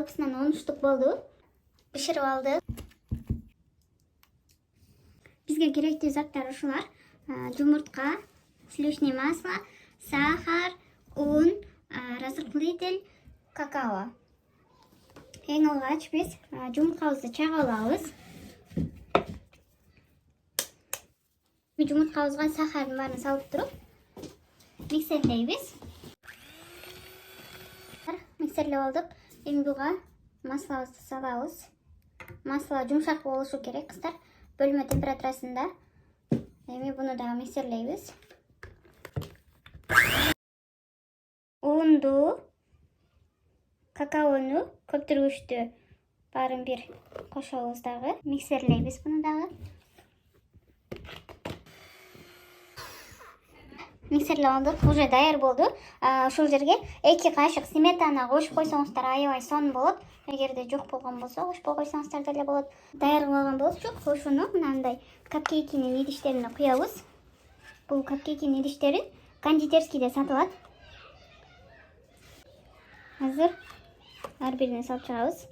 Hepsinden 10 штук oldu. Pişirip aldık. Bizge gerekli zatlar şular. Yumurta, sливочное масло, сахар, un, разрыхлитель, kakao. Eң алгач biz yumurtабызды чагалабыз. Yumurtабызга сахардын баарын салып туруп миксерлейбиz. Миксерлеп алдык. Эми буга маслабызды салабыз. Масла жумшак болушу керек, кыздар. Bölme temperaturasında. Эми буну дагы миксерлейбиz. Унду, какаону, көптүргүчтү баарын бир кошобуз дагы. Миксерлейбиz буну дагы. Миксерлеп алдык, уже даяр болду. Ушул жерге 2 кашык сметана кошуп койсоңуздар аябай сонун болот. Эгерде жок болгон болсо кошпой койсоңуздар деле болот. Даяр кылган болчу, ошону мынандай капкейкинин идиштерине куябыз. Бул капкейкинин идиштери кондитерскийде сатылат. Азыр ар бирине салып чыгабыз.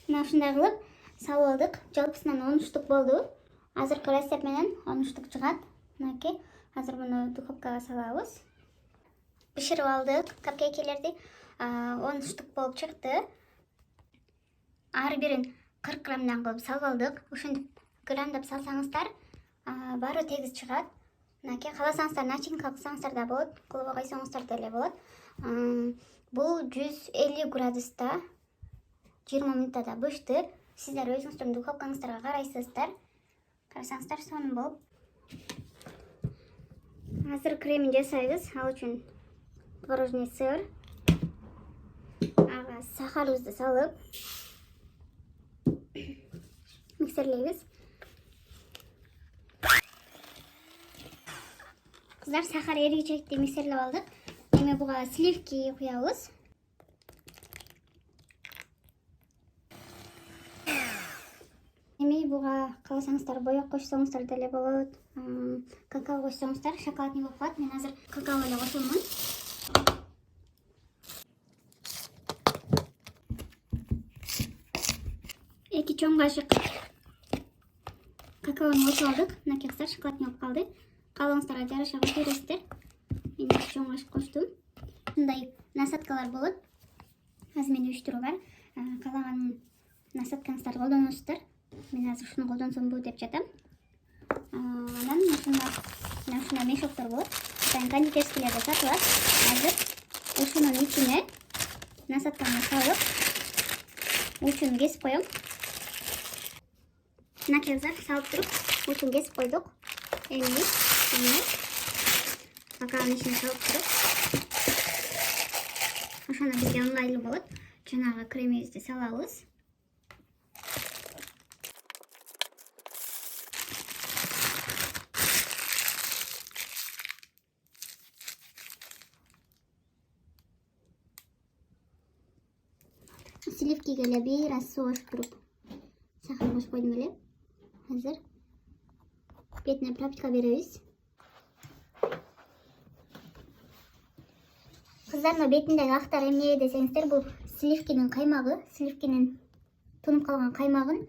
Мына ушундай кылып салып алдык. Жалпысынан 10 штук болду. Азыркы рецепт менен 10 штук чыгат. Мынакей. Азыр муну духовкага салабыз. Пиширип алдык капкейкелерди. 10 штук болуп чыкты. Ар бирин 40 граммдан кылып салып алдык. Ошентип граммдап салсаңыздар баары тегиз чыгат. Мынакей кааласаңыздар начинка кылсаңыздар да болот, кылбай койсоңуздар деле болот. Бул 150 градуста 20 минутада бышты. Сиздер өзүңүздөрдүн духовкаңыздарга карайсыздар. Карасаңыздар сонун болуп. Азыр кремин жасайбыз. Ал үчүн творожный сыр, ага сахарыбызды салып миксерлейбиз. Кыздар, сахар эригичекти миксерлеп алдык. Эми буга сливки куябыз. Эми буга кааласаңыздар боек кошсоңуздар деле болот. Какао кошсоңуздар шоколадный болуп калат. Мен азыр какао эле кошомун. Эки чоң кашык какаону кошуп алдык. Мынакей кыздар, шоколадный болуп калды. Каалооңуздарга жараша кошо бересиздер. Мен 2 чоң кашык коштум. Мындай насаткалар болот. Азыр менде 3 түрү бар. Каалаган насаткаңыздарды колдоносуздар. Мен азыр ушуну колдонсомбу деп жатам. Анан ушундай мешоктор болот. Кондитерскийлерде сатылат. Азыр ушунун ичине насатканы салып, учун кесип коем. Мынакей кыздар, салып туруп, учун кесип койдук. Эми какаонун ичине салып туруп, ошондо бизге ыңгайлуу болот. Жанагы кремибизди салабыз. Сливкиге эле бир аз суу кошуп туруп, сахар кошуп койдум эле. Азыр бетине пропитка беребиз. Кыздар, бетиндеги актар эмне десеңиздер, бул сливкинин каймагы, сливкинин тунуп калган каймагын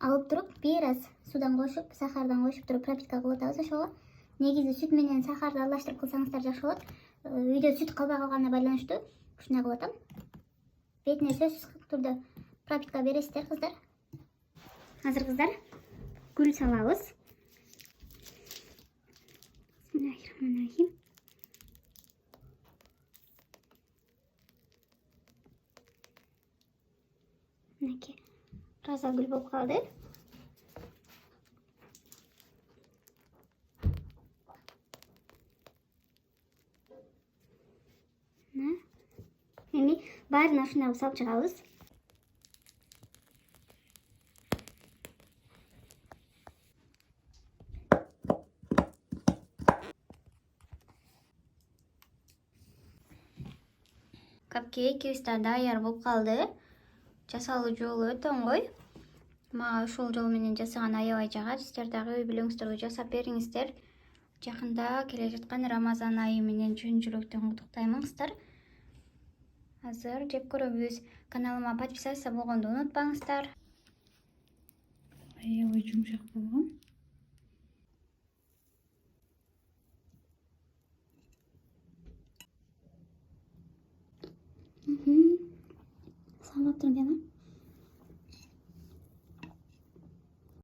алып туруп, бир аз судан кошуп, сахардан кошуп туруп пропитка кылып атабыз. Ошого негизи сүт менен сахарды аралаштырып кылсаңыздар жакшы болот. Үйдө сүт калбай калганына байланыштуу ушундай кылып атам. Бетине сөзсүз түрдө пропитка бересиздер, кыздар. Азыр кыздар, гүл салабыз. Бисмиллахиррахманиррахим. Мынакей таза гүл болуп калды. Эми баарын ушундай салып чыгабыз. Капкейкибиз да даяр болуп калды. Жасалуу жолу өтө оңой. Мага ушул жол менен жасаган аябай жагат. Сиздер дагы үй бүлөңүздөргө жасап бериңиздер. Жакында келе жаткан Рамазан айы менен чын жүрөктөн куттуктаймын кыздар. азыр жеп көрөбүз. Каналыма подписаться болгонду унутпаңыздар. Аябай жумшак болгон. Салып турдуна.